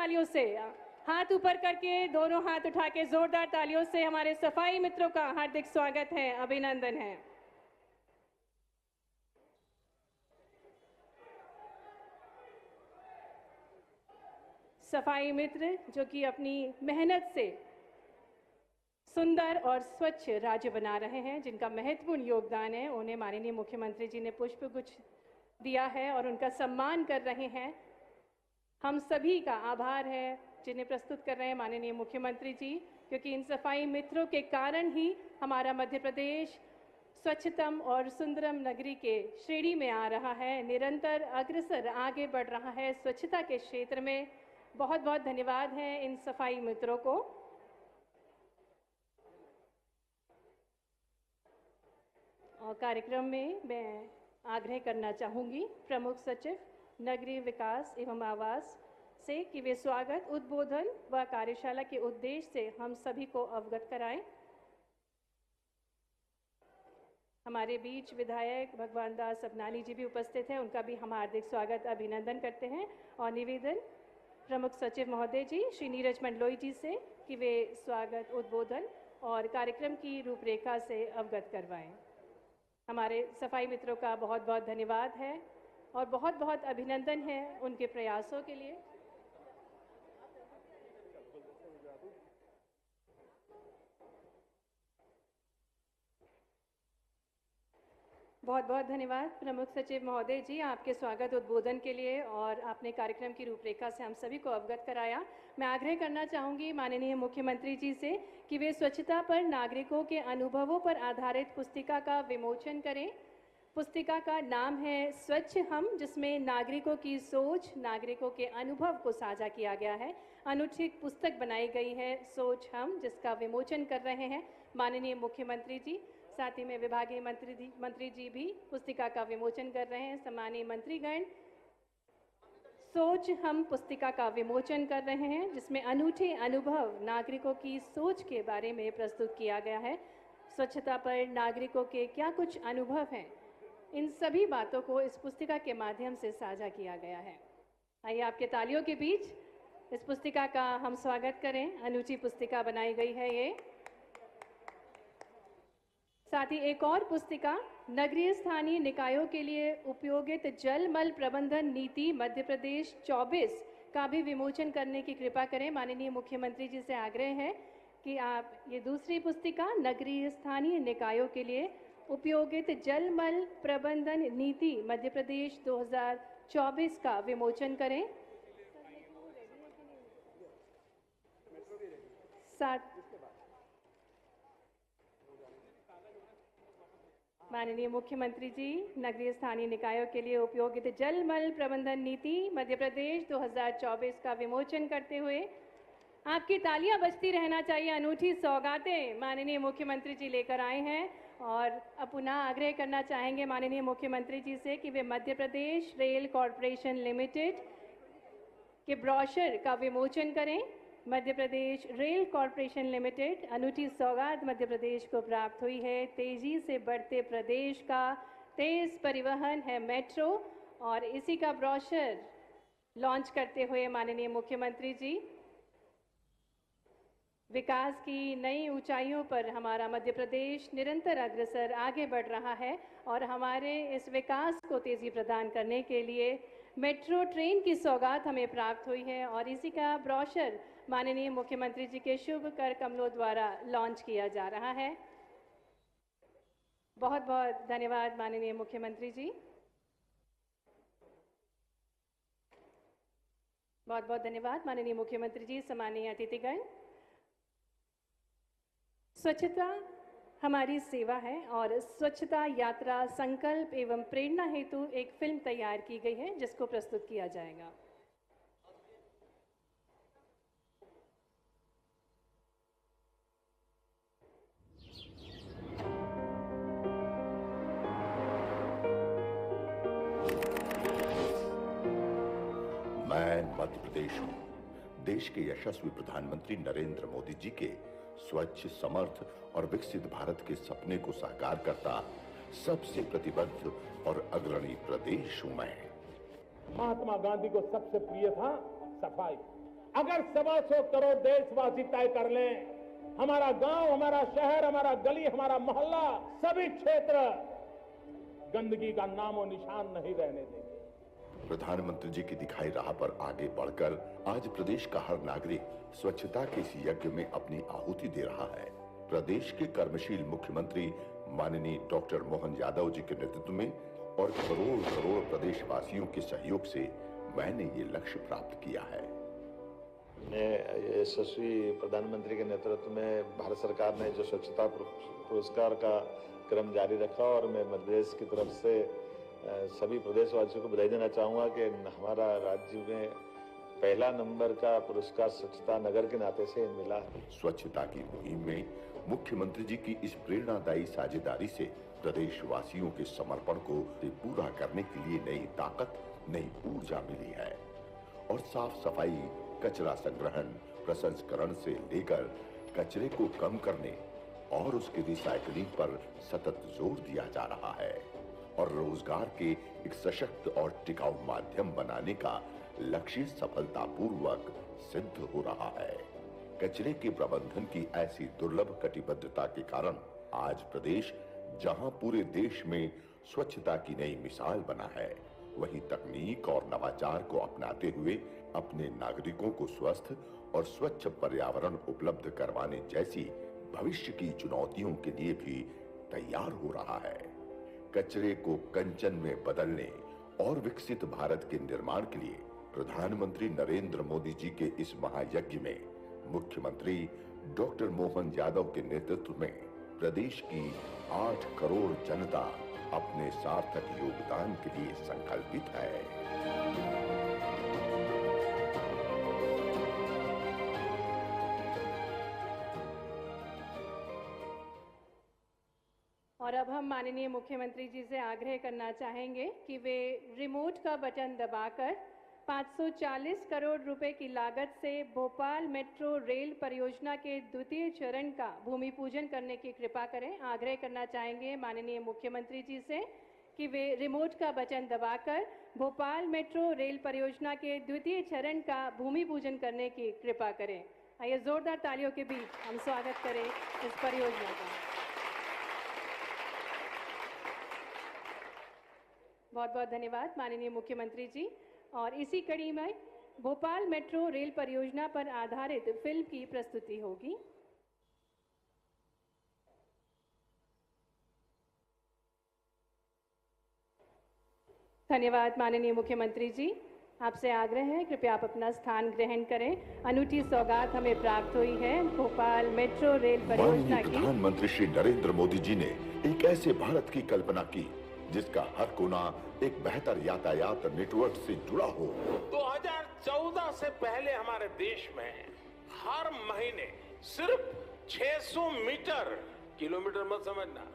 तालियों से, हाथ ऊपर करके, दोनों हाथ उठा के जोरदार तालियों से हमारे सफाई मित्रों का हार्दिक स्वागत है, अभिनंदन है। सफाई मित्र जो कि अपनी मेहनत से सुंदर और स्वच्छ राज्य बना रहे हैं, जिनका महत्वपूर्ण योगदान है, उन्हें माननीय मुख्यमंत्री जी ने पुष्पगुच्छ दिया है और उनका सम्मान कर रहे हैं। हम सभी का आभार है जिन्हें प्रस्तुत कर रहे हैं माननीय मुख्यमंत्री जी, क्योंकि इन सफाई मित्रों के कारण ही हमारा मध्य प्रदेश स्वच्छतम और सुंदरम नगरी के श्रेणी में आ रहा है, निरंतर अग्रसर आगे बढ़ रहा है स्वच्छता के क्षेत्र में। बहुत बहुत धन्यवाद है इन सफाई मित्रों को। और कार्यक्रम में मैं आग्रह करना चाहूँगी प्रमुख सचिव नगरीय विकास एवं आवास से कि वे स्वागत, उद्बोधन व कार्यशाला के उद्देश्य से हम सभी को अवगत कराएं। हमारे बीच विधायक भगवान दास अपनानी जी भी उपस्थित हैं, उनका भी हम हार्दिक स्वागत अभिनंदन करते हैं। और निवेदन प्रमुख सचिव महोदय जी श्री नीरज मंडलोई जी से कि वे स्वागत, उद्बोधन और कार्यक्रम की रूपरेखा से अवगत करवाएं। हमारे सफाई मित्रों का बहुत बहुत धन्यवाद है और बहुत बहुत अभिनंदन है उनके प्रयासों के लिए। बहुत बहुत धन्यवाद प्रमुख सचिव महोदय जी, आपके स्वागत उद्बोधन के लिए और आपने कार्यक्रम की रूपरेखा से हम सभी को अवगत कराया। मैं आग्रह करना चाहूँगी माननीय मुख्यमंत्री जी से कि वे स्वच्छता पर नागरिकों के अनुभवों पर आधारित पुस्तिका का विमोचन करें। पुस्तिका का नाम है स्वच्छ हम, जिसमें नागरिकों की सोच, नागरिकों के अनुभव को साझा किया गया है। अनूठी पुस्तक बनाई गई है सोच हम, जिसका विमोचन कर रहे हैं माननीय मुख्यमंत्री जी। साथ ही में विभागीय मंत्री जी भी पुस्तिका का विमोचन कर रहे हैं। सम्मानीय मंत्रीगण, सोच हम पुस्तिका का विमोचन कर रहे हैं, जिसमें अनूठे अनुभव नागरिकों की सोच के बारे में प्रस्तुत किया गया है। स्वच्छता पर नागरिकों के क्या कुछ अनुभव हैं, इन सभी बातों को इस पुस्तिका के माध्यम से साझा किया गया है। आइए आपके तालियों के बीच इस पुस्तिका का हम स्वागत करें। अनूठी पुस्तिका बनाई गई है ये। साथ ही एक और पुस्तिका नगरीय स्थानीय निकायों के लिए उपयोगित जल मल प्रबंधन नीति मध्य प्रदेश 24 का भी विमोचन करने की कृपा करें। माननीय मुख्यमंत्री जी से आग्रह है कि आप ये दूसरी पुस्तिका नगरीय स्थानीय निकायों के लिए उपयोगित जल मल प्रबंधन नीति मध्य प्रदेश 2024 का विमोचन करें। माननीय मुख्यमंत्री जी नगरीय स्थानीय निकायों के लिए उपयोगित जल मल प्रबंधन नीति मध्य प्रदेश 2024 का विमोचन करते हुए आपकी तालियां बजती रहना चाहिए। अनूठी सौगातें माननीय मुख्यमंत्री जी लेकर आए हैं और अब पुनः आग्रह करना चाहेंगे माननीय मुख्यमंत्री जी से कि वे Madhya Pradesh rail corporation limited के ब्रोशर का विमोचन करें। Madhya Pradesh rail corporation limited, अनूठी सौगात मध्य प्रदेश को प्राप्त हुई है। तेजी से बढ़ते प्रदेश का तेज परिवहन है मेट्रो, और इसी का ब्रोशर लॉन्च करते हुए माननीय मुख्यमंत्री जी विकास की नई ऊंचाइयों पर हमारा मध्य प्रदेश निरंतर अग्रसर आगे बढ़ रहा है और हमारे इस विकास को तेजी प्रदान करने के लिए मेट्रो ट्रेन की सौगात हमें प्राप्त हुई है और इसी का ब्रोशर माननीय मुख्यमंत्री जी के शुभ कर कमलों द्वारा लॉन्च किया जा रहा है। बहुत बहुत धन्यवाद माननीय मुख्यमंत्री जी। बहुत बहुत धन्यवाद माननीय मुख्यमंत्री जी। सम्मानीय अतिथिगण, स्वच्छता हमारी सेवा है और स्वच्छता यात्रा संकल्प एवं प्रेरणा हेतु एक फिल्म तैयार की गई है जिसको प्रस्तुत किया जाएगा। मैं मध्य प्रदेश हूं, देश के यशस्वी प्रधानमंत्री नरेंद्र मोदी जी के स्वच्छ, समर्थ और विकसित भारत के सपने को साकार करता सबसे प्रतिबद्ध और अग्रणी प्रदेश हूं मैं। महात्मा गांधी को सबसे प्रिय था सफाई, अगर 125 करोड़ देशवासी तय कर लें, हमारा गांव, हमारा शहर, हमारा गली, हमारा मोहल्ला, सभी क्षेत्र गंदगी का नामो निशान नहीं रहने देंगे। प्रधानमंत्री जी की दिखाई राह पर आगे बढ़कर आज प्रदेश का हर नागरिक स्वच्छता के इस यज्ञ में अपनी आहुति दे रहा है। प्रदेश के कर्मशील मुख्यमंत्री माननीय डॉक्टर मोहन यादव जी के नेतृत्व में और करोड़ करोड़ प्रदेशवासियों के सहयोग से मैंने ये लक्ष्य प्राप्त किया है। यशस्वी प्रधानमंत्री के नेतृत्व में भारत सरकार ने जो स्वच्छता पुरस्कार का क्रम जारी रखा और मैं मध्य प्रदेश की तरफ से सभी प्रदेशवासियों को बधाई देना चाहूँगा कि हमारा राज्य में पहला नंबर का पुरस्कार स्वच्छता नगर के नाते से मिला है। स्वच्छता की मुहिम में मुख्यमंत्री जी की इस प्रेरणादायी साझेदारी से प्रदेशवासियों के समर्पण को पूरा करने के लिए नई ताकत, नई ऊर्जा मिली है और साफ सफाई, कचरा संग्रहण, प्रसंस्करण से लेकर कचरे को कम करने और उसकी रिसाइकलिंग पर सतत जोर दिया जा रहा है और रोजगार के एक सशक्त और टिकाऊ माध्यम बनाने का लक्ष्य सफलतापूर्वक सिद्ध हो रहा है। कचरे के प्रबंधन की ऐसी दुर्लभ कटिबद्धता के कारण आज प्रदेश जहां पूरे देश में स्वच्छता की नई मिसाल बना है, वहीं तकनीक और नवाचार को अपनाते हुए अपने नागरिकों को स्वस्थ और स्वच्छ पर्यावरण उपलब्ध करवाने जैसी भविष्य की चुनौतियों के लिए भी तैयार हो रहा है। कचरे को कंचन में बदलने और विकसित भारत के निर्माण के लिए प्रधानमंत्री नरेंद्र मोदी जी के इस महायज्ञ में मुख्यमंत्री डॉक्टर मोहन यादव के नेतृत्व में प्रदेश की 8 करोड़ जनता अपने सार्थक योगदान के लिए संकल्पित है। और अब हम माननीय मुख्यमंत्री जी से आग्रह करना चाहेंगे कि वे रिमोट का बटन दबाकर 540 करोड़ रुपए की लागत से भोपाल मेट्रो रेल परियोजना के द्वितीय चरण का भूमि पूजन करने की कृपा करें। आग्रह करना चाहेंगे माननीय मुख्यमंत्री जी से कि वे रिमोट का बटन दबाकर भोपाल मेट्रो रेल परियोजना के द्वितीय चरण का भूमि पूजन करने की कृपा करें। आइए जोरदार तालियों के बीच हम स्वागत करें इस परियोजना का। बहुत बहुत धन्यवाद माननीय मुख्यमंत्री जी। और इसी कड़ी में भोपाल मेट्रो रेल परियोजना पर आधारित फिल्म की प्रस्तुति होगी। धन्यवाद माननीय मुख्यमंत्री जी। आपसे आग्रह है कृपया आप अपना स्थान ग्रहण करें। अनूठी सौगात हमें प्राप्त हुई है भोपाल मेट्रो रेल परियोजना की। प्रधानमंत्री श्री नरेंद्र मोदी जी ने एक ऐसे भारत की कल्पना की जिसका हर कोना एक बेहतर यातायात नेटवर्क से जुड़ा हो। 2014 से पहले हमारे देश में हर महीने सिर्फ 600 मीटर, किलोमीटर मत समझना,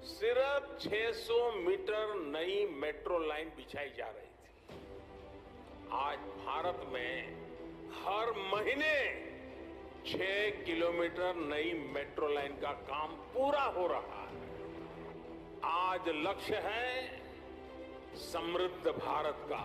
सिर्फ 600 मीटर नई मेट्रो लाइन बिछाई जा रही थी। आज भारत में हर महीने 6 किलोमीटर नई मेट्रो लाइन का काम पूरा हो रहा है। आज लक्ष्य है समृद्ध भारत का।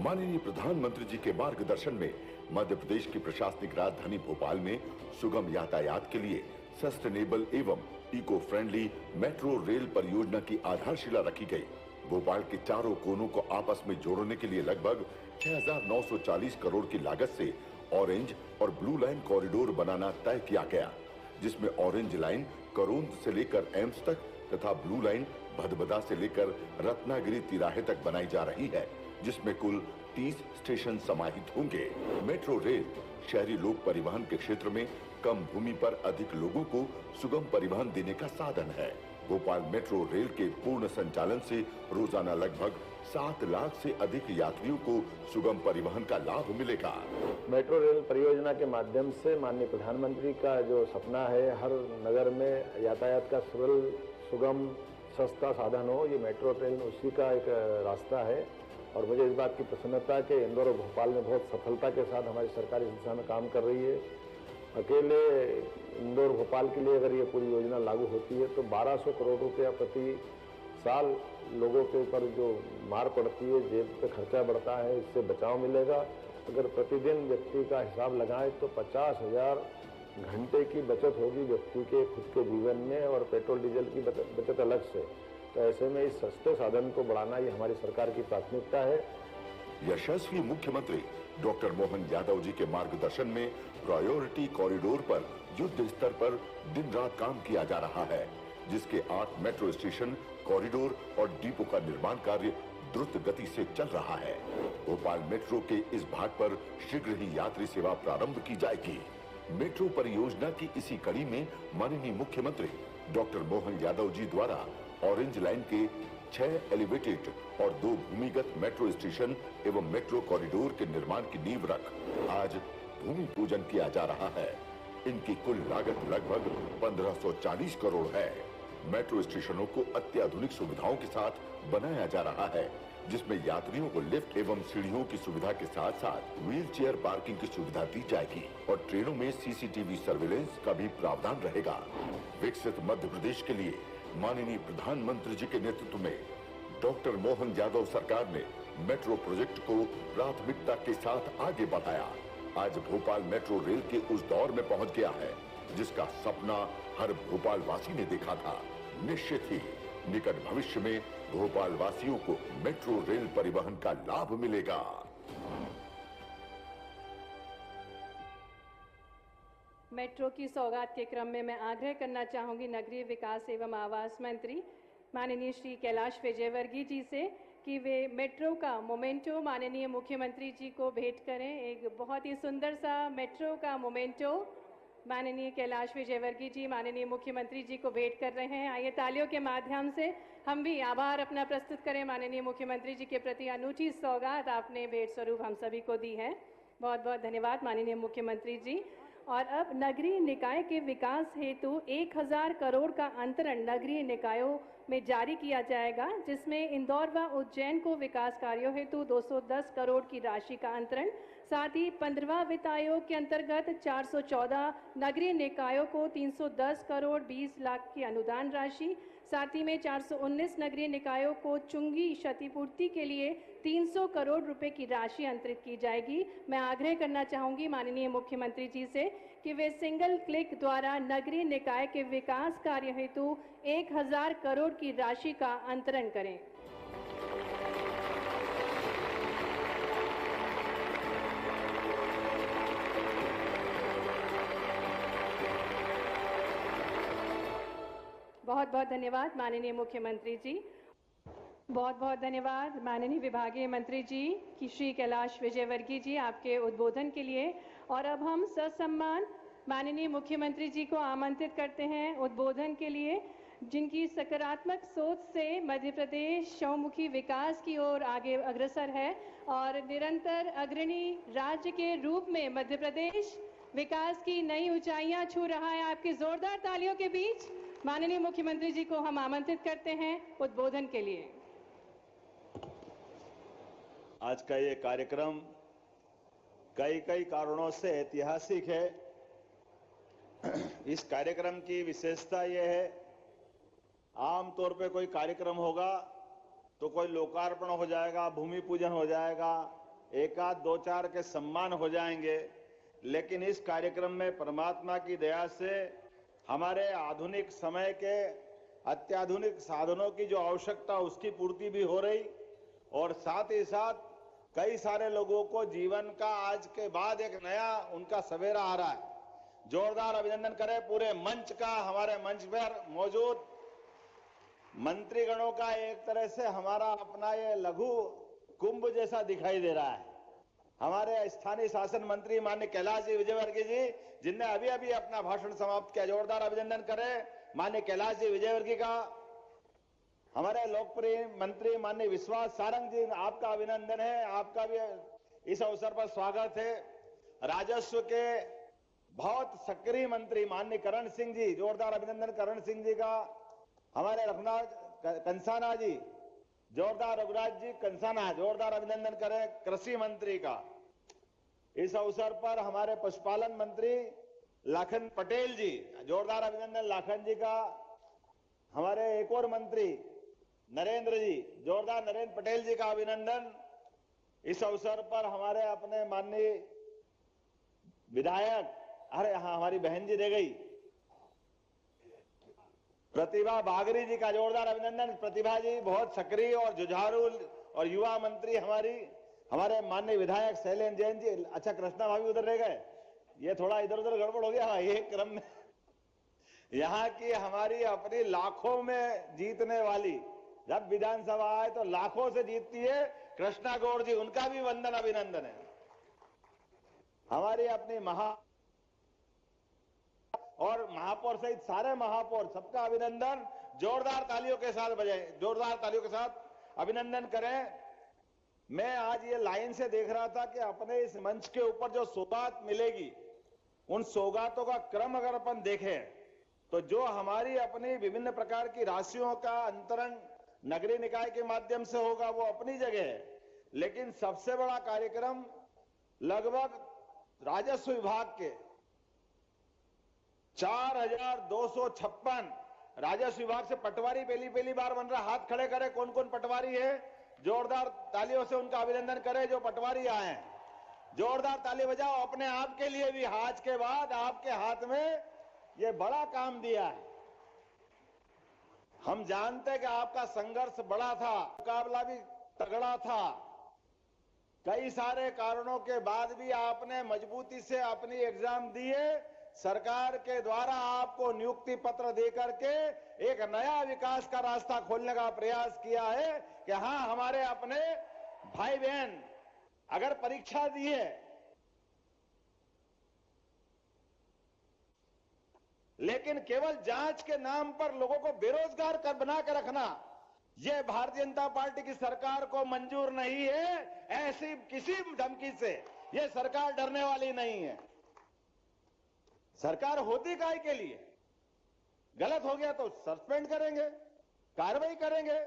माननीय प्रधानमंत्री जी के मार्गदर्शन में मध्य प्रदेश की प्रशासनिक राजधानी भोपाल में सुगम यातायात के लिए सस्टेनेबल एवं इको फ्रेंडली मेट्रो रेल परियोजना की आधारशिला रखी गई। भोपाल के चारों कोनों को आपस में जोड़ने के लिए लगभग 6,940 करोड़ की लागत से ऑरेंज और ब्लू लाइन कॉरिडोर बनाना तय किया गया, जिसमें ऑरेंज लाइन करोंद से लेकर एम्स तक तथा ब्लू लाइन भदभदा से लेकर रत्नागिरी तिराहे तक बनाई जा रही है, जिसमें कुल 30 स्टेशन समाहित होंगे। मेट्रो रेल शहरी लोक परिवहन के क्षेत्र में कम भूमि पर अधिक लोगों को सुगम परिवहन देने का साधन है। भोपाल मेट्रो रेल के पूर्ण संचालन से रोजाना लगभग 7 लाख से अधिक यात्रियों को सुगम परिवहन का लाभ मिलेगा। मेट्रो रेल परियोजना के माध्यम से माननीय प्रधानमंत्री का जो सपना है हर नगर में यातायात का सरल, सुगम, सस्ता साधन हो, ये मेट्रो ट्रेन उसी का एक रास्ता है। और मुझे इस बात की प्रसन्नता है कि इंदौर और भोपाल में बहुत सफलता के साथ हमारी सरकार इस दिशा में काम कर रही है। अकेले इंदौर भोपाल के लिए अगर ये पूरी योजना लागू होती है तो 1200 करोड़ रुपया प्रति साल लोगों के ऊपर जो मार पड़ती है, जेब पे खर्चा बढ़ता है, इससे बचाव मिलेगा अगर प्रतिदिन व्यक्ति का हिसाब लगाएं तो 50,000 घंटे की बचत होगी व्यक्ति के खुद के जीवन में, और पेट्रोल डीजल की बचत अलग से। तो ऐसे में इस सस्ते साधन को बढ़ाना ये हमारी सरकार की प्राथमिकता है। यशस्वी मुख्यमंत्री डॉक्टर मोहन यादव जी के मार्गदर्शन में प्रायोरिटी कॉरिडोर पर युद्ध स्तर पर दिन रात काम किया जा रहा है, जिसके 8 मेट्रो स्टेशन, कॉरिडोर और डिपो का निर्माण कार्य द्रुत गति से चल रहा है। भोपाल मेट्रो के इस भाग पर शीघ्र ही यात्री सेवा प्रारंभ की जाएगी। मेट्रो परियोजना की इसी कड़ी में माननीय मुख्यमंत्री डॉक्टर मोहन यादव जी द्वारा ऑरेंज लाइन के 6 एलिवेटेड और 2 भूमिगत मेट्रो स्टेशन एवं मेट्रो कॉरिडोर के निर्माण की नींव रख आज भूमि पूजन किया जा रहा है। इनकी कुल लागत लगभग 1540 करोड़ है। मेट्रो स्टेशनों को अत्याधुनिक सुविधाओं के साथ बनाया जा रहा है, जिसमें यात्रियों को लिफ्ट एवं सीढ़ियों की सुविधा के साथ साथ व्हील चेयर पार्किंग की सुविधा दी जाएगी और ट्रेनों में सीसीटीवी सर्विलेंस का भी प्रावधान रहेगा। विकसित मध्य प्रदेश के लिए माननीय प्रधानमंत्री जी के नेतृत्व में डॉक्टर मोहन यादव सरकार ने मेट्रो प्रोजेक्ट को प्राथमिकता के साथ आगे बढ़ाया। आज भोपाल मेट्रो रेल के उस दौर में पहुंच गया है जिसका सपना हर भोपाल वासी ने देखा था। निश्चित ही निकट भविष्य में भोपाल वासियों को मेट्रो रेल परिवहन का लाभ मिलेगा। मेट्रो की सौगात के क्रम में मैं आग्रह करना चाहूंगी नगरीय विकास एवं आवास मंत्री माननीय श्री कैलाश विजयवर्गीय जी से कि वे मेट्रो का मोमेंटो माननीय मुख्यमंत्री जी को भेंट करें। एक बहुत ही सुंदर सा मेट्रो का मोमेंटो माननीय कैलाश विजयवर्गीय जी माननीय मुख्यमंत्री जी को भेंट कर रहे हैं। आइए तालियों के माध्यम से हम भी आभार अपना प्रस्तुत करें माननीय मुख्यमंत्री जी के प्रति। अनूठी सौगात आपने भेंट स्वरूप हम सभी को दी है। बहुत बहुत धन्यवाद माननीय मुख्यमंत्री जी। और अब नगरीय निकाय के विकास हेतु 1000 करोड़ का अंतरण नगरीय निकायों में जारी किया जाएगा, जिसमें इंदौर व उज्जैन को विकास कार्यों हेतु 210 करोड़ की राशि का अंतरण, साथ ही 15वां वित्त आयोग के अंतर्गत 414 नगरीय निकायों को 310 करोड़ 20 लाख की अनुदान राशि, साथ ही में 419 नगरीय निकायों को चुंगी क्षतिपूर्ति के लिए 300 करोड़ रुपए की राशि अंतरित की जाएगी। मैं आग्रह करना चाहूंगी माननीय मुख्यमंत्री जी से कि वे सिंगल क्लिक द्वारा नगरीय निकाय के विकास कार्य हेतु 1000 करोड़ की राशि का अंतरण करें। बहुत बहुत धन्यवाद माननीय मुख्यमंत्री जी। बहुत बहुत धन्यवाद माननीय विभागीय मंत्री जी की श्री कैलाश विजयवर्गीय जी आपके उद्बोधन के लिए। और अब हम ससम्मान माननीय मुख्यमंत्री जी को आमंत्रित करते हैं उद्बोधन के लिए, जिनकी सकारात्मक सोच से मध्य प्रदेश चहुमुखी विकास की ओर आगे अग्रसर है और निरंतर अग्रणी राज्य के रूप में मध्य प्रदेश विकास की नई ऊंचाइयां छू रहा है। आपकी जोरदार तालियों के बीच माननीय मुख्यमंत्री जी को हम आमंत्रित करते हैं उद्बोधन के लिए। आज का ये कार्यक्रम कई कारणों से ऐतिहासिक है। इस कार्यक्रम की विशेषता यह है, आमतौर पे कोई कार्यक्रम होगा तो कोई लोकार्पण हो जाएगा, भूमि पूजन हो जाएगा, एक आध दो चार के सम्मान हो जाएंगे, लेकिन इस कार्यक्रम में परमात्मा की दया से हमारे आधुनिक समय के अत्याधुनिक साधनों की जो आवश्यकता उसकी पूर्ति भी हो रही और साथ ही साथ कई सारे लोगों को जीवन का आज के बाद एक नया उनका सवेरा आ रहा है। जोरदार अभिनंदन करें पूरे मंच का। हमारे मंच पर मौजूद मंत्रीगणों का एक तरह से हमारा अपना ये लघु कुंभ जैसा दिखाई दे रहा है। हमारे स्थानीय शासन मंत्री माननीय कैलाश जी विजयवर्गीय जी, जिनने अभी अभी अपना भाषण समाप्त किया, जोरदार अभिनंदन करें माननीय कैलाश जी विजयवर्गीय का। हमारे लोकप्रिय मंत्री माननीय विश्वास सारंग जी, आपका अभिनंदन है, आपका भी इस अवसर पर स्वागत है। राजस्व के बहुत सक्रिय मंत्री माननीय करण सिंह जी, जोरदार अभिनंदन करण सिंह जी का। हमारे रघुनाथ कंसाना जी, जोरदार रघुराज जी कंसाना, जोरदार अभिनंदन करें कृषि मंत्री का। इस अवसर पर हमारे पशुपालन मंत्री लाखन पटेल जी, जोरदार अभिनंदन लाखन जी का। हमारे एक और मंत्री नरेंद्र जी, जोरदार नरेंद्र पटेल जी का अभिनंदन। इस अवसर पर हमारे अपने माननीय विधायक, अरे हाँ हमारी बहन जी रह गई, प्रतिभा बागरी जी का जोरदार अभिनंदन। प्रतिभा जी बहुत सक्रिय और जुझारू और युवा मंत्री हमारे माननीय विधायक शैलेंद्र जैन जी। अच्छा कृष्णा भाभी उधर रह गए, ये थोड़ा इधर उधर गड़बड़ हो गया ये क्रम में। यहाँ की हमारी अपनी लाखों में जीतने वाली, जब विधानसभा आए तो लाखों से जीतती है कृष्णा गौड़ जी, उनका भी वंदन अभिनंदन है। हमारी अपनी और महापौर सहित सारे महापौर, सबका अभिनंदन। जोरदार तालियों के साथ बजाएं, जोरदार तालियों के साथ अभिनंदन करें। मैं आज ये लाइन से देख रहा था कि अपने इस मंच के ऊपर जो सौगात मिलेगी, उन सौगातों का क्रम अगर अपन देखें तो जो हमारी अपनी विभिन्न प्रकार की राशियों का अंतरण नगरीय निकाय के माध्यम से होगा वो अपनी जगह है, लेकिन सबसे बड़ा कार्यक्रम लगभग राजस्व विभाग के 4256 राजस्व विभाग से पटवारी पहली बार बन रहा। हाथ खड़े करें कौन कौन पटवारी है, जोरदार तालियों से उनका अभिनंदन करें जो पटवारी आए हैं। जोरदार ताली बजाओ अपने आप के लिए भी, आज के बाद आपके हाथ में ये बड़ा काम दिया है। हम जानते हैं कि आपका संघर्ष बड़ा था, मुकाबला भी तगड़ा था, कई सारे कारणों के बाद भी आपने मजबूती से अपनी एग्जाम दिए। सरकार के द्वारा आपको नियुक्ति पत्र देकर के एक नया विकास का रास्ता खोलने का प्रयास किया है कि हाँ हमारे अपने भाई बहन अगर परीक्षा दी है, लेकिन केवल जांच के नाम पर लोगों को बेरोजगार कर बना के रखना, यह भारतीय जनता पार्टी की सरकार को मंजूर नहीं है। ऐसी किसी धमकी से यह सरकार डरने वाली नहीं है। सरकार होती काय के लिए, गलत हो गया तो सस्पेंड करेंगे, कार्रवाई करेंगे।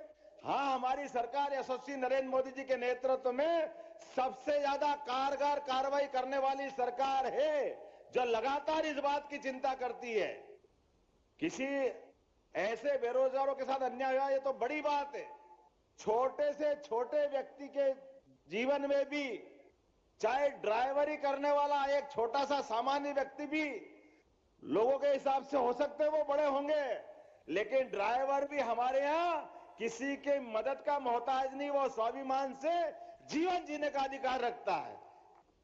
हाँ हमारी सरकार यशस्वी नरेंद्र मोदी जी के नेतृत्व में सबसे ज्यादा कारगर कार्रवाई करने वाली सरकार है, जो लगातार इस बात की चिंता करती है। किसी ऐसे बेरोजगारों के साथ अन्याय हुआ ये तो बड़ी बात है, छोटे से छोटे व्यक्ति के जीवन में भी, चाहे ड्राइवरी करने वाला एक छोटा सा सामान्य व्यक्ति भी लोगों के हिसाब से हो सकते हैं वो बड़े होंगे, लेकिन ड्राइवर भी हमारे यहां किसी के मदद का मोहताज नहीं, वो स्वाभिमान से जीवन जीने का अधिकार रखता है।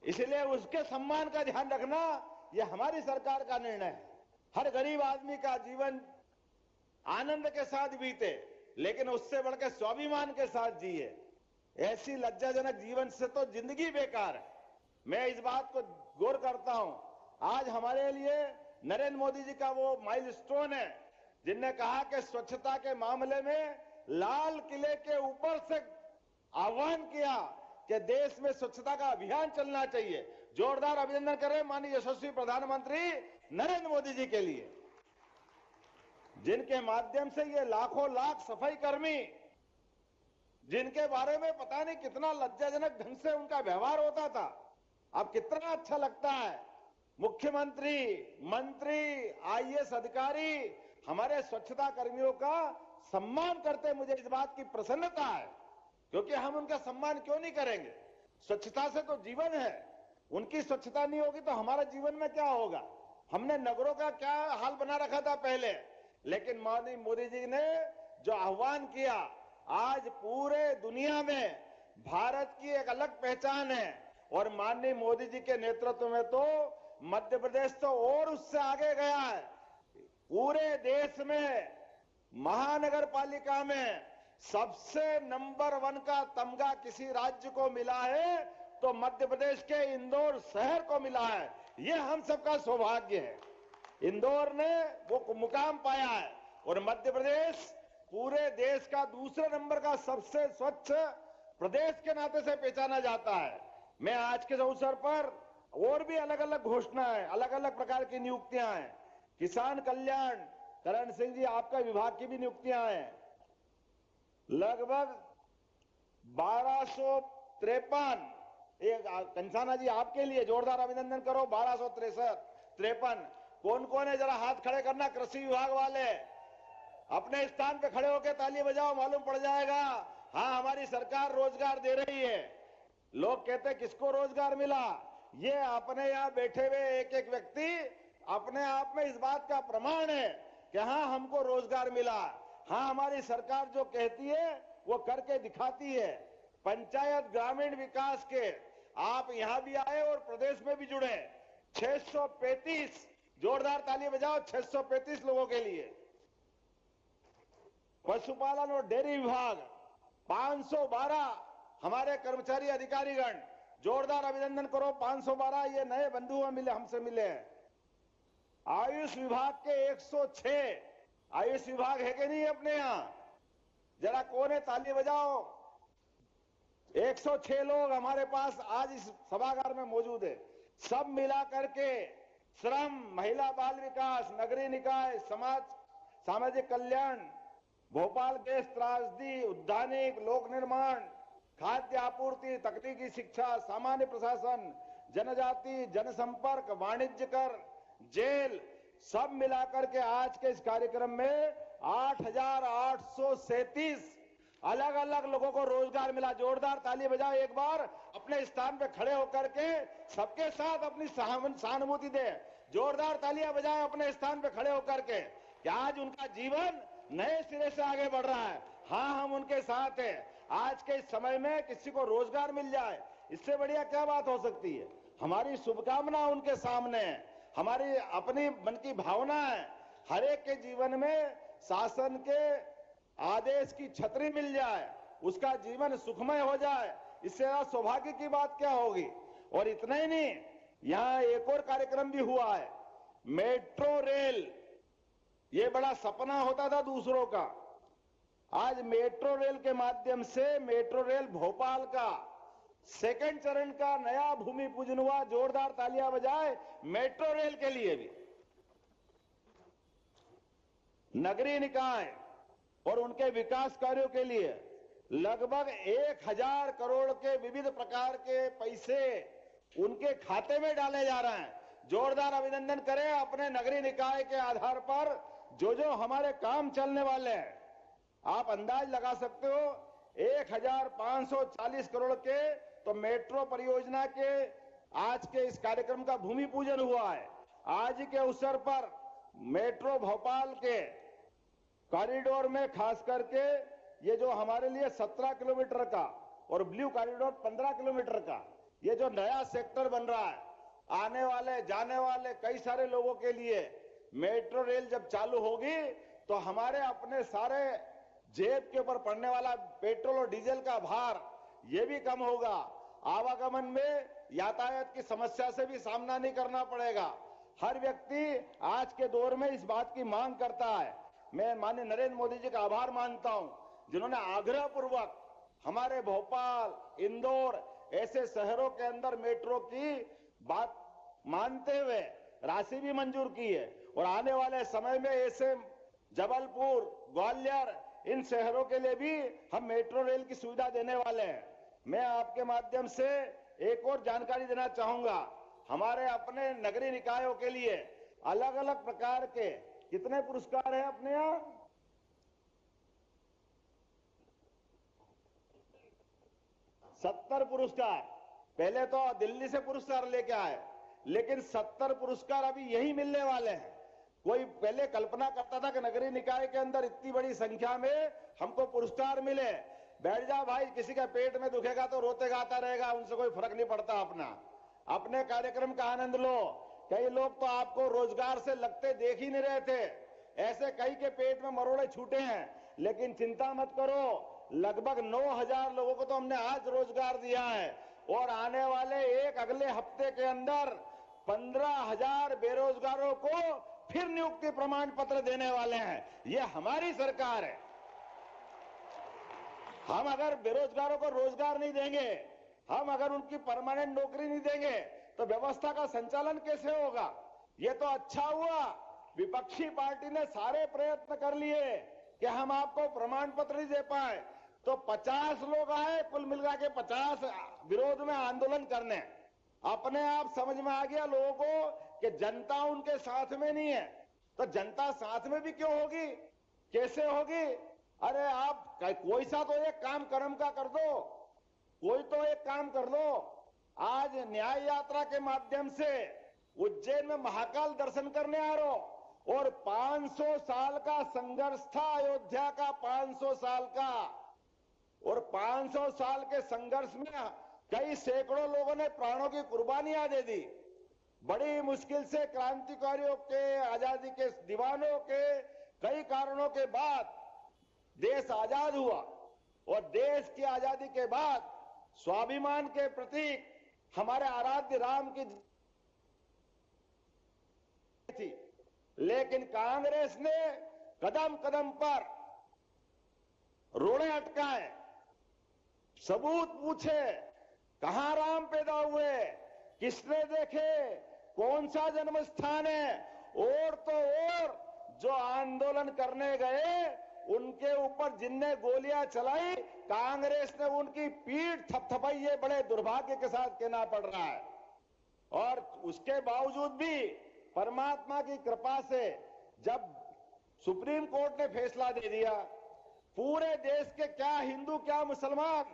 इसलिए उसके सम्मान का ध्यान रखना यह हमारी सरकार का निर्णय है। हर गरीब आदमी का जीवन आनंद के साथ बीते, लेकिन उससे बढ़कर स्वाभिमान के साथ जिए। ऐसी लज्जाजनक जीवन से तो जिंदगी बेकार है। मैं इस बात को गौर करता हूं, आज हमारे लिए नरेंद्र मोदी जी का वो माइलस्टोन है जिनने कहा कि स्वच्छता के मामले में लाल किले के ऊपर से आह्वान किया कि देश में स्वच्छता का अभियान चलना चाहिए। जोरदार अभिनंदन करें माननीय यशस्वी प्रधानमंत्री नरेंद्र मोदी जी के लिए, जिनके माध्यम से ये लाखों लाख सफाई कर्मी, जिनके बारे में पता नहीं कितना लज्जाजनक ढंग से उनका व्यवहार होता था, अब कितना अच्छा लगता है। मुख्यमंत्री, मंत्री, आईएएस अधिकारी हमारे स्वच्छता कर्मियों का सम्मान करते, मुझे इस बात की प्रसन्नता है, क्योंकि हम उनका सम्मान क्यों नहीं करेंगे। स्वच्छता से तो जीवन है, उनकी स्वच्छता नहीं होगी तो हमारा जीवन में क्या होगा। हमने नगरों का क्या हाल बना रखा था पहले, लेकिन माननीय मोदी जी ने जो आह्वान किया, आज पूरे दुनिया में भारत की एक अलग पहचान है। और माननीय मोदी जी के नेतृत्व में तो मध्य प्रदेश तो और उससे आगे गया है। पूरे देश में महानगर पालिका में सबसे नंबर 1 का तमगा किसी राज्य को मिला है तो मध्य प्रदेश के इंदौर शहर को मिला है। यह हम सबका सौभाग्य है। इंदौर ने वो मुकाम पाया है और मध्य प्रदेश पूरे देश का दूसरे नंबर का सबसे स्वच्छ प्रदेश के नाते से पहचाना जाता है। मैं आज के अवसर पर और भी अलग अलग घोषणाएं, अलग अलग प्रकार की नियुक्तियां हैं। किसान कल्याण, करण सिंह जी आपका विभाग की भी नियुक्तियां हैं। लगभग 1253, कंसाना जी आपके लिए जोरदार अभिनंदन करो। 1253 कौन कौन है जरा हाथ खड़े करना। कृषि विभाग वाले अपने स्थान पे खड़े होकर ताली बजाओ, मालूम पड़ जाएगा। हाँ हमारी सरकार रोजगार दे रही है। लोग कहते किसको रोजगार मिला, ये अपने यहाँ बैठे हुए एक एक व्यक्ति अपने आप में इस बात का प्रमाण है कि हाँ हमको रोजगार मिला, हाँ हमारी सरकार जो कहती है वो करके दिखाती है। पंचायत ग्रामीण विकास के आप यहां भी आए और प्रदेश में भी जुड़े, 635, जोरदार ताली बजाओ 635 लोगों के लिए। पशुपालन और डेयरी विभाग 512 हमारे कर्मचारी अधिकारीगण, जोरदार अभिनंदन करो 512, ये नए बंधु मिले, हमसे मिले हैं। आयुष विभाग के 106, आयुष विभाग है कि नहीं अपने यहां, जरा कौन है ताली बजाओ। 106 लोग हमारे पास आज इस सभागार में मौजूद है। सब मिला करके श्रम, महिला बाल विकास, नगरीय निकाय, सामाजिक कल्याण, भोपाल गैस त्रासदी, उद्यानिक, लोक निर्माण, खाद्य आपूर्ति, तकनीकी शिक्षा, सामान्य प्रशासन, जनजाति, जनसंपर्क, वाणिज्य कर, जेल, सब मिलाकर के आज के इस कार्यक्रम में 8,837 अलग अलग लोगों को रोजगार मिला। जोरदार ताली बजाओ एक बार, अपने स्थान पे खड़े होकर के सबके साथ अपनी सहानुभूति दे। जोरदार तालियां बजाएं अपने स्थान पे खड़े होकर के कि आज उनका जीवन नए सिरे से आगे बढ़ रहा है। हाँ, हम उनके साथ हैं। आज के इस समय में किसी को रोजगार मिल जाए, इससे बढ़िया क्या बात हो सकती है। हमारी शुभकामना उनके सामने है, हमारी अपनी मन की भावना है। हर एक के जीवन में शासन के आदेश की छतरी मिल जाए, उसका जीवन सुखमय हो जाए, इससे सौभाग्य की बात क्या होगी। और इतना ही नहीं, यहां एक और कार्यक्रम भी हुआ है, मेट्रो रेल। ये बड़ा सपना होता था दूसरों का, आज मेट्रो रेल के माध्यम से मेट्रो रेल भोपाल का सेकंड चरण का नया भूमि पूजन हुआ। जोरदार तालियां बजाए मेट्रो रेल के लिए भी। नगरीय निकाय और उनके विकास कार्यों के लिए लगभग 1,000 करोड़ के विविध प्रकार के पैसे उनके खाते में डाले जा रहे हैं। जोरदार अभिनंदन करें अपने नगरीय निकाय के आधार पर जो हमारे काम चलने वाले हैं। आप अंदाज लगा सकते हो 1,540 करोड़ के तो मेट्रो परियोजना के आज के इस कार्यक्रम का भूमि पूजन हुआ है। आज के अवसर पर मेट्रो भोपाल के कॉरिडोर में खास करके ये जो हमारे लिए 17 किलोमीटर का और ब्लू कॉरिडोर 15 किलोमीटर का ये जो नया सेक्टर बन रहा है, आने वाले जाने वाले कई सारे लोगों के लिए मेट्रो रेल जब चालू होगी तो हमारे अपने सारे जेब के ऊपर पड़ने वाला पेट्रोल और डीजल का भार ये भी कम होगा। आवागमन में यातायात की समस्या से भी सामना नहीं करना पड़ेगा। हर व्यक्ति आज के दौर में इस बात की मांग करता है। मैं माननीय नरेंद्र मोदी जी का आभार मानता हूं, जिन्होंने आग्रह पूर्वक हमारे भोपाल, इंदौर ऐसे शहरों के अंदर मेट्रो की बात मानते हुए राशि भी मंजूर की है। और आने वाले समय में ऐसे जबलपुर, ग्वालियर इन शहरों के लिए भी हम मेट्रो रेल की सुविधा देने वाले हैं। मैं आपके माध्यम से एक और जानकारी देना चाहूंगा। हमारे अपने नगरीय निकायों के लिए अलग अलग प्रकार के कितने पुरस्कार हैं अपने यहां? 70 पुरस्कार। पहले तो दिल्ली से पुरस्कार लेके आए, लेकिन 70 पुरस्कार अभी यही मिलने वाले हैं। कोई पहले कल्पना करता था कि नगरीय निकाय के अंदर इतनी बड़ी संख्या में हमको पुरस्कार मिले। बैठ जा भाई, किसी का पेट में दुखेगा तो रोते गाता रहेगा, उनसे कोई फर्क नहीं पड़ता। अपने कार्यक्रम का आनंद लो। कई लोग तो आपको रोजगार से लगते देख ही नहीं रहे थे, ऐसे कई के पेट में मरोड़े छूटे हैं। लेकिन चिंता मत करो, लगभग 9,000 लोगों को तो हमने आज रोजगार दिया है और आने वाले एक अगले हफ्ते के अंदर 15,000 बेरोजगारों को फिर नियुक्ति प्रमाण पत्र देने वाले हैं। ये हमारी सरकार है। हम अगर बेरोजगारों को रोजगार नहीं देंगे, हम अगर उनकी परमानेंट नौकरी नहीं देंगे तो व्यवस्था का संचालन कैसे होगा। ये तो अच्छा हुआ विपक्षी पार्टी ने सारे प्रयत्न कर लिए कि हम आपको प्रमाण पत्र नहीं दे पाए, तो 50 लोग आए कुल मिलकर के 50 विरोध में आंदोलन करने। अपने आप समझ में आ गया लोगों को कि जनता उनके साथ में नहीं है, तो जनता साथ में भी क्यों होगी, कैसे होगी। अरे आप कोई सा तो एक काम कर्म का कर दो, कोई तो एक काम कर लो, आज न्याय यात्रा के माध्यम से उज्जैन में महाकाल दर्शन करने आ रहे हो, और 500 साल का संघर्ष था अयोध्या का, 500 साल का, और 500 साल के संघर्ष में कई सैकड़ों लोगों ने प्राणों की कुर्बानियां दे दी। बड़ी मुश्किल से क्रांतिकारियों के, आजादी के दीवानों के कई कारणों के बाद देश आजाद हुआ, और देश की आजादी के बाद स्वाभिमान के प्रतीक हमारे आराध्य राम की थी। लेकिन कांग्रेस ने कदम कदम पर रोड़े अटकाए, सबूत पूछे, कहां राम पैदा हुए, किसने देखे, कौन सा जन्म स्थान है, और तो और जो आंदोलन करने गए उनके ऊपर जिनने गोलियां चलाई, कांग्रेस ने उनकी पीठ थपथपाई। ये बड़े दुर्भाग्य के साथ कहना पड़ रहा है। और उसके बावजूद भी परमात्मा की कृपा से जब सुप्रीम कोर्ट ने फैसला दे दिया, पूरे देश के क्या हिंदू क्या मुसलमान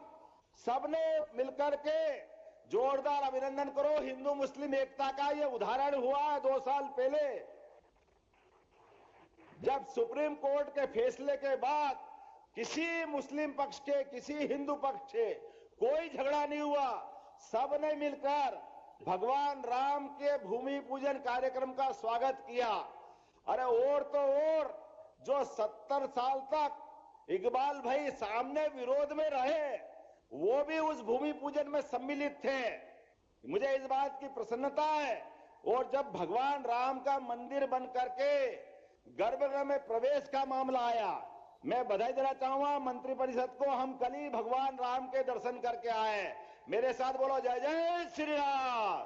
सबने मिलकर के जोरदार अभिनंदन करो। हिंदू मुस्लिम एकता का ये उदाहरण हुआ 2 साल पहले, जब सुप्रीम कोर्ट के फैसले के बाद किसी मुस्लिम पक्ष के, किसी हिंदू पक्ष के कोई झगड़ा नहीं हुआ। सबने मिलकर भगवान राम के भूमि पूजन कार्यक्रम का स्वागत किया। अरे और तो और जो 70 साल तक इकबाल भाई सामने विरोध में रहे, वो भी उस भूमि पूजन में सम्मिलित थे। मुझे इस बात की प्रसन्नता है। और जब भगवान राम का मंदिर बन करके गर्भगृह में प्रवेश का मामला आया, मैं बधाई देना चाहूंगा मंत्रिपरिषद को। हम कल ही भगवान राम के दर्शन करके आए। मेरे साथ बोलो जय जय श्री राम।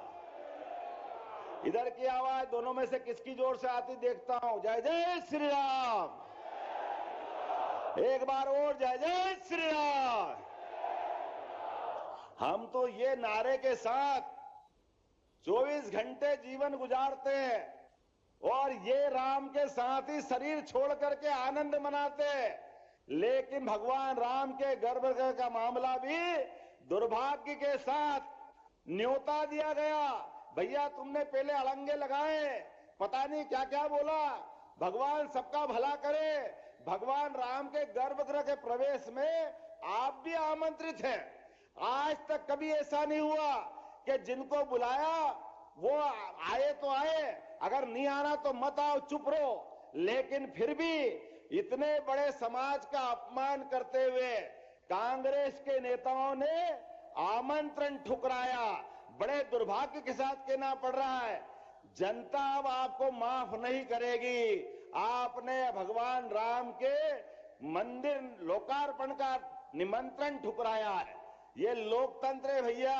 इधर की आवाज दोनों में से किसकी जोर से आती देखता हूं। जय जय श्री राम। एक बार और जय जय श्री राम। हम तो ये नारे के साथ 24 घंटे जीवन गुजारते हैं, और ये राम के साथ ही शरीर छोड़ करके आनंद मनाते हैं। लेकिन भगवान राम के गर्भगृह का मामला भी दुर्भाग्य के साथ न्योता दिया गया। भैया तुमने पहले अड़ंगे लगाए, पता नहीं क्या क्या बोला। भगवान सबका भला करे। भगवान राम के गर्भगृह के प्रवेश में आप भी आमंत्रित हैं। आज तक कभी ऐसा नहीं हुआ कि जिनको बुलाया वो आए तो आए, अगर नहीं आना तो मत आओ, चुप रहो। लेकिन फिर भी इतने बड़े समाज का अपमान करते हुए कांग्रेस के नेताओं ने आमंत्रण ठुकराया। बड़े दुर्भाग्य के साथ कहना पड़ रहा है, जनता अब आपको माफ नहीं करेगी। आपने भगवान राम के मंदिर लोकार्पण का निमंत्रण ठुकराया है। ये लोकतंत्र है भैया।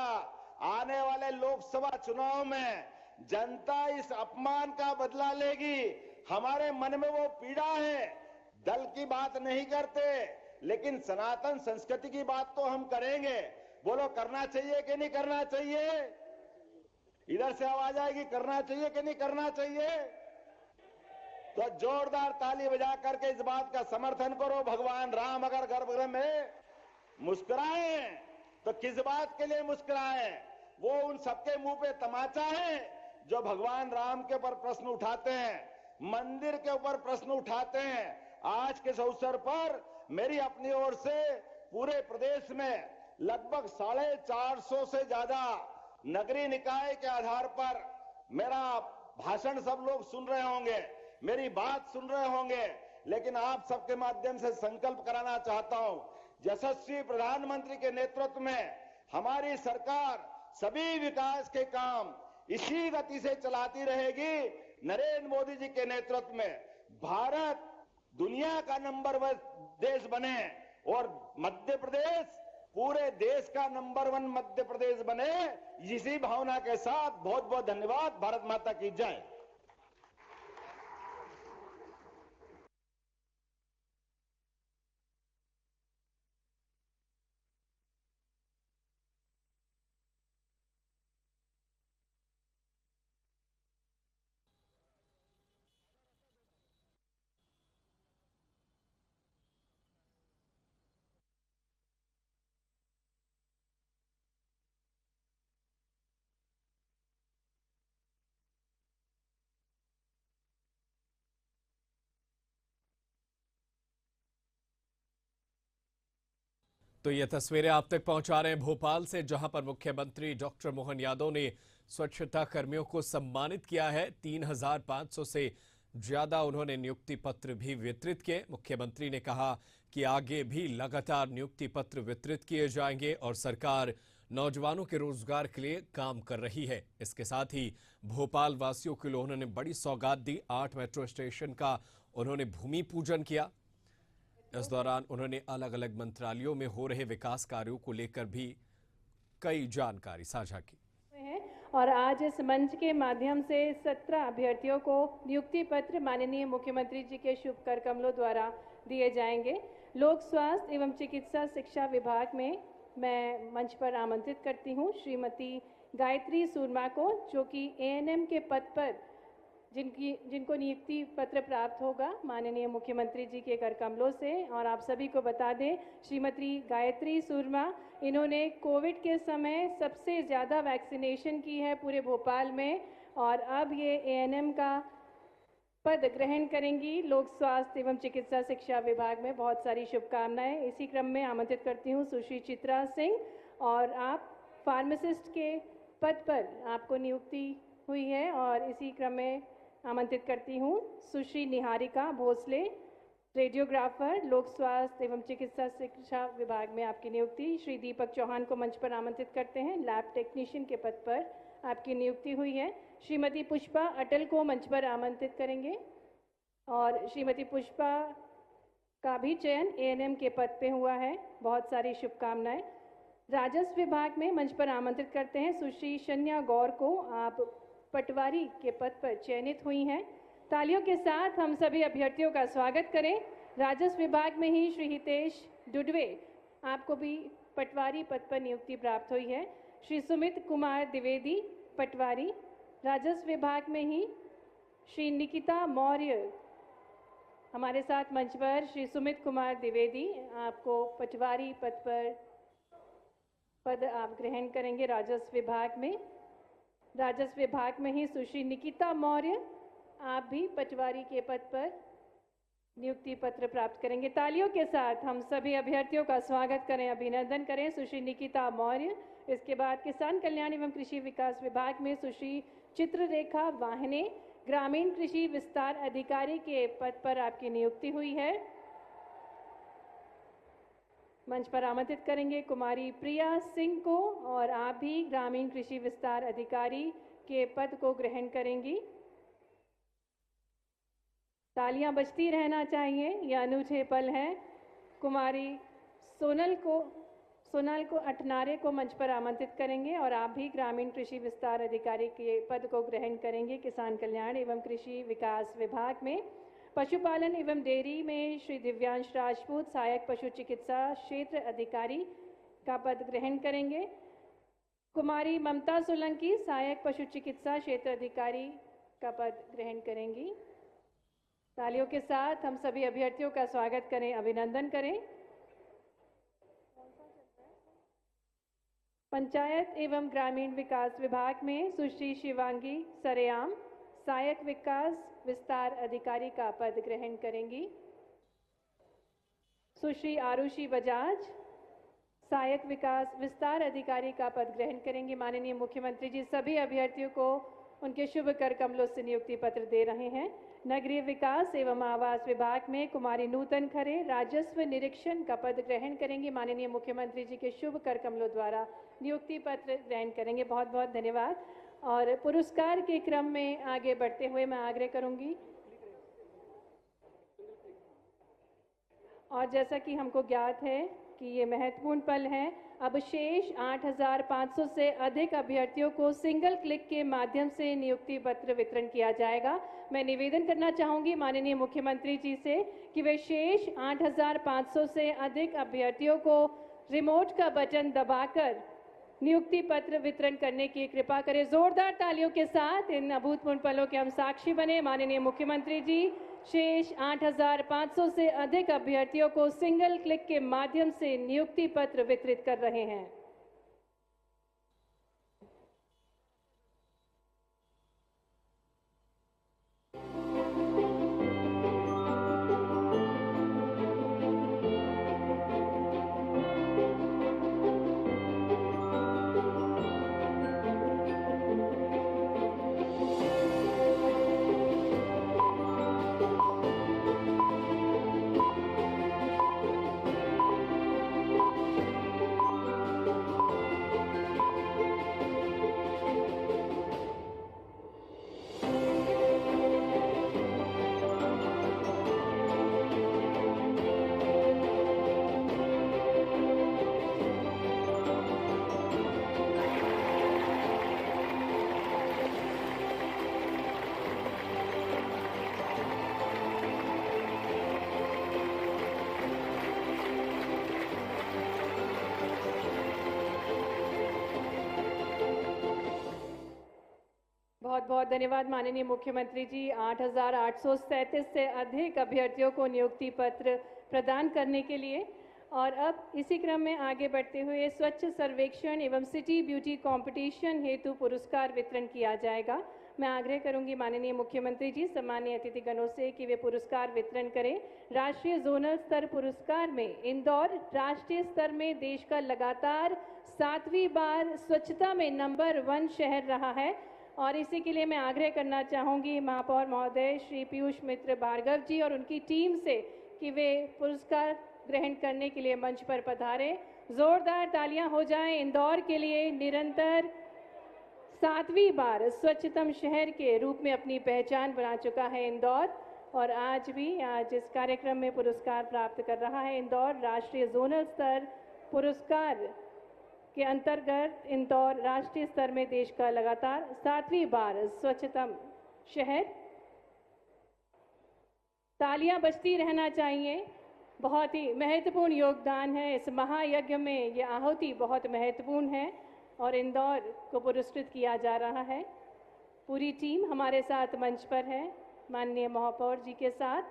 आने वाले लोकसभा चुनाव में जनता इस अपमान का बदला लेगी। हमारे मन में वो पीड़ा है। दल की बात नहीं करते, लेकिन सनातन संस्कृति की बात तो हम करेंगे। बोलो करना चाहिए कि नहीं करना चाहिए? इधर से आवाज आएगी, करना चाहिए कि नहीं करना चाहिए? तो जोरदार ताली बजा करके इस बात का समर्थन करो। भगवान राम अगर गर्भगृह में मुस्कुराए तो किस बात के लिए मुस्कुराए? वो उन सबके मुंह पे तमाचा है जो भगवान राम के ऊपर प्रश्न उठाते हैं, मंदिर के ऊपर प्रश्न उठाते हैं। आज के इस अवसर पर मेरी अपनी ओर से पूरे प्रदेश में लगभग 450 से ज्यादा नगरीय निकाय के आधार पर मेरा भाषण सब लोग सुन रहे होंगे, मेरी बात सुन रहे होंगे। लेकिन आप सबके माध्यम से संकल्प कराना चाहता हूं, यशस्वी प्रधानमंत्री के नेतृत्व में हमारी सरकार सभी विकास के काम इसी गति से चलाती रहेगी। नरेंद्र मोदी जी के नेतृत्व में भारत दुनिया का नंबर 1 देश बने और मध्य प्रदेश पूरे देश का नंबर 1 मध्य प्रदेश बने। इसी भावना के साथ बहुत बहुत धन्यवाद। भारत माता की जय। तो ये तस्वीरें आप तक पहुंचा रहे हैं भोपाल से, जहां पर मुख्यमंत्री डॉक्टर मोहन यादव ने स्वच्छता कर्मियों को सम्मानित किया है। 3,500 से ज्यादा उन्होंने नियुक्ति पत्र भी वितरित किए। मुख्यमंत्री ने कहा कि आगे भी लगातार नियुक्ति पत्र वितरित किए जाएंगे और सरकार नौजवानों के रोजगार के लिए काम कर रही है। इसके साथ ही भोपाल वासियों के लिए उन्होंने बड़ी सौगात दी। 8 मेट्रो स्टेशन का उन्होंने भूमि पूजन किया। इस दौरान उन्होंने अलग अलग मंत्रालयों में हो रहे विकास कार्यों को लेकर भी कई जानकारी साझा की हैं और आज इस मंच के माध्यम से 17 अभ्यर्थियों को नियुक्ति पत्र माननीय मुख्यमंत्री जी के शुभ कर कमलों द्वारा दिए जाएंगे। लोक स्वास्थ्य एवं चिकित्सा शिक्षा विभाग में मैं मंच पर आमंत्रित करती हूँ श्रीमती गायत्री सूरमा को, जो कि एएनएम के पद पर जिनको नियुक्ति पत्र प्राप्त होगा माननीय मुख्यमंत्री जी के कर कमलों से। और आप सभी को बता दें, श्रीमती गायत्री सूरमा इन्होंने कोविड के समय सबसे ज़्यादा वैक्सीनेशन की है पूरे भोपाल में, और अब ये एएनएम का पद ग्रहण करेंगी लोक स्वास्थ्य एवं चिकित्सा शिक्षा विभाग में। बहुत सारी शुभकामनाएं। इसी क्रम में आमंत्रित करती हूँ सुश्री चित्रा सिंह, और आप फार्मासिस्ट के पद पर आपको नियुक्ति हुई है। और इसी क्रम में आमंत्रित करती हूँ सुश्री निहारिका भोसले, रेडियोग्राफर, लोक स्वास्थ्य एवं चिकित्सा शिक्षा विभाग में आपकी नियुक्ति। श्री दीपक चौहान को मंच पर आमंत्रित करते हैं, लैब टेक्नीशियन के पद पर आपकी नियुक्ति हुई है। श्रीमती पुष्पा अटल को मंच पर आमंत्रित करेंगे, और श्रीमती पुष्पा का भी चयन एएनएम के पद पे हुआ है। बहुत सारी शुभकामनाएं। राजस्व विभाग में मंच पर आमंत्रित करते हैं सुश्री शन्या गौर को, आप पटवारी के पद पर चयनित हुई हैं। तालियों के साथ हम सभी अभ्यर्थियों का स्वागत करें। राजस्व विभाग में ही श्री हितेश डुडवे, आपको भी पटवारी पद पर नियुक्ति प्राप्त हुई है। श्री सुमित कुमार द्विवेदी पटवारी, राजस्व विभाग में ही श्री निकिता मौर्य हमारे साथ मंच पर। श्री सुमित कुमार द्विवेदी, आपको पटवारी पद आप ग्रहण करेंगे राजस्व विभाग में। राजस्व विभाग में ही सुश्री निकिता मौर्य, आप भी पटवारी के पद पर नियुक्ति पत्र प्राप्त करेंगे। तालियों के साथ हम सभी अभ्यर्थियों का स्वागत करें, अभिनंदन करें सुश्री निकिता मौर्य। इसके बाद किसान कल्याण एवं कृषि विकास विभाग में सुश्री चित्ररेखा वाहने, ग्रामीण कृषि विस्तार अधिकारी के पद पर आपकी नियुक्ति हुई है। मंच पर आमंत्रित करेंगे कुमारी प्रिया सिंह को, और आप भी ग्रामीण कृषि विस्तार अधिकारी के पद को ग्रहण करेंगी। तालियां बजती रहना चाहिए, यह अनूठे पल हैं। कुमारी सोनल को अटनारे को मंच पर आमंत्रित करेंगे, और आप भी ग्रामीण कृषि विस्तार अधिकारी के पद को ग्रहण करेंगे किसान कल्याण एवं कृषि विकास विभाग में। पशुपालन एवं डेयरी में श्री दिव्यांश राजपूत सहायक पशु चिकित्सा क्षेत्र अधिकारी का पद ग्रहण करेंगे। कुमारी ममता सोलंकी सहायक पशु चिकित्सा क्षेत्र अधिकारी का पद ग्रहण करेंगी। तालियों के साथ हम सभी अभ्यर्थियों का स्वागत करें, अभिनंदन करें। पंचायत एवं ग्रामीण विकास विभाग में सुश्री शिवांगी सरेआम सहायक विकास विस्तार अधिकारी का पद ग्रहण करेंगी। सुश्री आरुषि बजाज सहायक विकास विस्तार अधिकारी का पद ग्रहण करेंगे। माननीय मुख्यमंत्री जी सभी अभ्यर्थियों को उनके शुभ कर कमलों से नियुक्ति पत्र दे रहे हैं। नगरीय विकास एवं आवास विभाग में कुमारी नूतन खरे राजस्व निरीक्षण का पद ग्रहण करेंगी। माननीय मुख्यमंत्री जी के शुभ कर कमलों द्वारा नियुक्ति पत्र ग्रहण करेंगे। बहुत बहुत धन्यवाद। और पुरस्कार के क्रम में आगे बढ़ते हुए मैं आग्रह करूंगी, और जैसा कि हमको ज्ञात है कि ये महत्वपूर्ण पल है, अब शेष 8,500 से अधिक अभ्यर्थियों को सिंगल क्लिक के माध्यम से नियुक्ति पत्र वितरण किया जाएगा। मैं निवेदन करना चाहूंगी माननीय मुख्यमंत्री जी से कि वे शेष 8,500 से अधिक अभ्यर्थियों को रिमोट का बटन दबाकर नियुक्ति पत्र वितरण करने की कृपा करें। जोरदार तालियों के साथ इन अभूतपूर्व पलों के हम साक्षी बने। माननीय मुख्यमंत्री जी शेष 8,500 से अधिक अभ्यर्थियों को सिंगल क्लिक के माध्यम से नियुक्ति पत्र वितरित कर रहे हैं। धन्यवाद माननीय मुख्यमंत्री जी। 8,837 से अधिक अभ्यर्थियों को नियुक्ति पत्र प्रदान करने के लिए। और अब इसी क्रम में आगे बढ़ते हुए स्वच्छ सर्वेक्षण एवं सिटी ब्यूटी कंपटीशन हेतु पुरस्कार वितरण किया जाएगा। मैं आग्रह करूंगी माननीय मुख्यमंत्री जी सम्मानीय अतिथिगणों से कि वे पुरस्कार वितरण करें। राष्ट्रीय जोनल स्तर पुरस्कार में इंदौर राष्ट्रीय स्तर में देश का लगातार 7वीं बार स्वच्छता में नंबर 1 शहर रहा है। और इसी के लिए मैं आग्रह करना चाहूँगी महापौर महोदय श्री पीयूष मित्र भार्गव जी और उनकी टीम से कि वे पुरस्कार ग्रहण करने के लिए मंच पर पधारें। जोरदार तालियां हो जाएं इंदौर के लिए। निरंतर 7वीं बार स्वच्छतम शहर के रूप में अपनी पहचान बना चुका है इंदौर और आज इस कार्यक्रम में पुरस्कार प्राप्त कर रहा है। इंदौर राष्ट्रीय जोनल स्तर पुरस्कार के अंतर्गत इंदौर राष्ट्रीय स्तर में देश का लगातार 7वीं बार स्वच्छतम शहर। तालियां बजती रहना चाहिए। बहुत ही महत्वपूर्ण योगदान है इस महायज्ञ में। ये आहुति बहुत महत्वपूर्ण है और इंदौर को पुरस्कृत किया जा रहा है। पूरी टीम हमारे साथ मंच पर है माननीय महापौर जी के साथ।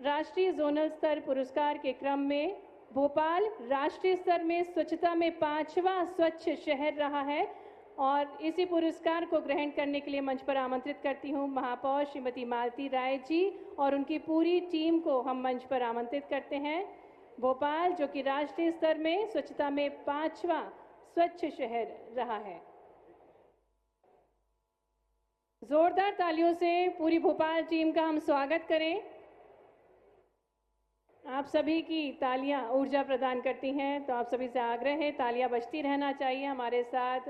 राष्ट्रीय जोनल स्तर पुरस्कार के क्रम में भोपाल राष्ट्रीय स्तर में स्वच्छता में 5वां स्वच्छ शहर रहा है और इसी पुरस्कार को ग्रहण करने के लिए मंच पर आमंत्रित करती हूँ महापौर श्रीमती मालती राय जी और उनकी पूरी टीम को हम मंच पर आमंत्रित करते हैं। भोपाल जो कि राष्ट्रीय स्तर में स्वच्छता में 5वां स्वच्छ शहर रहा है। जोरदार तालियों से पूरी भोपाल टीम का हम स्वागत करें। आप सभी की तालियां ऊर्जा प्रदान करती हैं तो आप सभी से आग्रह है तालियां बजती रहना चाहिए। हमारे साथ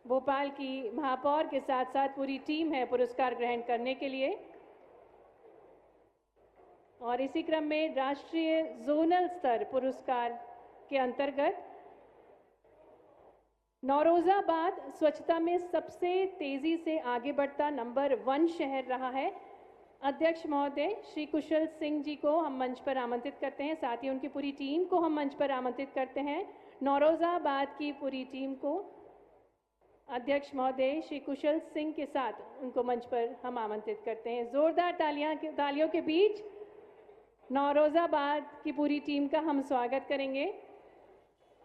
भोपाल की महापौर के साथ साथ पूरी टीम है पुरस्कार ग्रहण करने के लिए। और इसी क्रम में राष्ट्रीय जोनल स्तर पुरस्कार के अंतर्गत नौरोजाबाद स्वच्छता में सबसे तेजी से आगे बढ़ता नंबर 1 शहर रहा है। अध्यक्ष महोदय श्री कुशल सिंह जी को हम मंच पर आमंत्रित करते हैं, साथ ही उनकी पूरी टीम को हम मंच पर आमंत्रित करते हैं। नौरोजाबाद की पूरी टीम को अध्यक्ष महोदय श्री कुशल सिंह के साथ उनको मंच पर हम आमंत्रित करते हैं। जोरदार तालियों के बीच नौरोजाबाद की पूरी टीम का हम स्वागत करेंगे।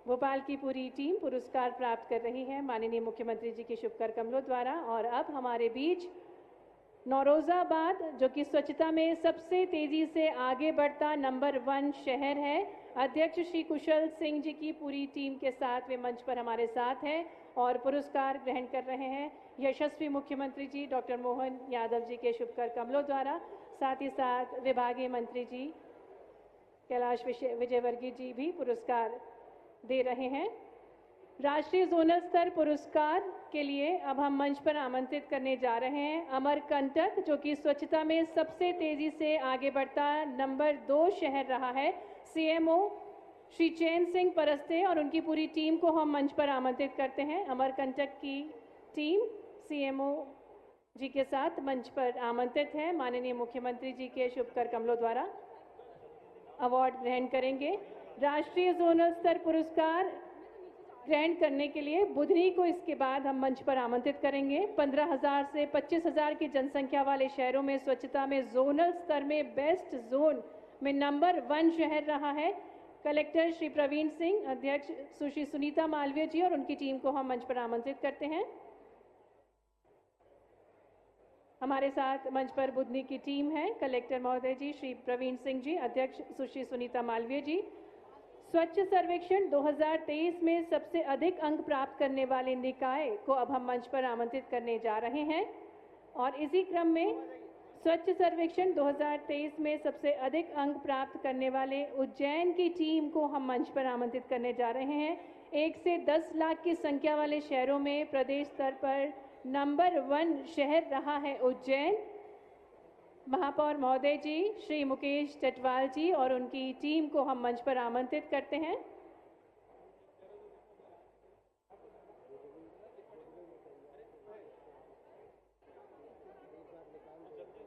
भोपाल की पूरी टीम पुरस्कार प्राप्त कर रही है माननीय मुख्यमंत्री जी के शुभ कर कमलों द्वारा। और अब हमारे बीच नौरोजाबाद जो कि स्वच्छता में सबसे तेजी से आगे बढ़ता नंबर 1 शहर है, अध्यक्ष श्री कुशल सिंह जी की पूरी टीम के साथ वे मंच पर हमारे साथ हैं और पुरस्कार ग्रहण कर रहे हैं यशस्वी मुख्यमंत्री जी डॉक्टर मोहन यादव जी के शुभ कर कमलों द्वारा। साथ ही साथ विभागीय मंत्री जी कैलाश विजयवर्गीय जी भी पुरस्कार दे रहे हैं। राष्ट्रीय जोनल स्तर पुरस्कार के लिए अब हम मंच पर आमंत्रित करने जा रहे हैं अमरकंटक जो कि स्वच्छता में सबसे तेजी से आगे बढ़ता नंबर 2 शहर रहा है। सीएमओ श्री चैन सिंह परस्ते और उनकी पूरी टीम को हम मंच पर आमंत्रित करते हैं। अमरकंटक की टीम सीएमओ जी के साथ मंच पर आमंत्रित है। माननीय मुख्यमंत्री जी के शुभ कर कमलों द्वारा अवार्ड ग्रहण करेंगे। राष्ट्रीय जोनल स्तर पुरस्कार ग्रहण करने के लिए बुधनी को इसके बाद हम मंच पर आमंत्रित करेंगे। 15,000 से 25,000 की जनसंख्या वाले शहरों में स्वच्छता में जोनल स्तर में बेस्ट जोन में नंबर 1 शहर रहा है। कलेक्टर श्री प्रवीण सिंह, अध्यक्ष सुश्री सुनीता मालवीय जी और उनकी टीम को हम मंच पर आमंत्रित करते हैं। हमारे साथ मंच पर बुधनी की टीम है, कलेक्टर महोदय जी श्री प्रवीण सिंह जी, अध्यक्ष सुश्री सुनीता मालवीय जी। स्वच्छ सर्वेक्षण 2023 में सबसे अधिक अंक प्राप्त करने वाले निकाय को अब हम मंच पर आमंत्रित करने जा रहे हैं। और इसी क्रम में स्वच्छ सर्वेक्षण 2023 में सबसे अधिक अंक प्राप्त करने वाले उज्जैन की टीम को हम मंच पर आमंत्रित करने जा रहे हैं। 1 से 10 लाख की संख्या वाले शहरों में प्रदेश स्तर पर नंबर 1 शहर रहा है उज्जैन। महापौर महोदय जी श्री मुकेश टटवाल जी और उनकी टीम को हम मंच पर आमंत्रित करते हैं।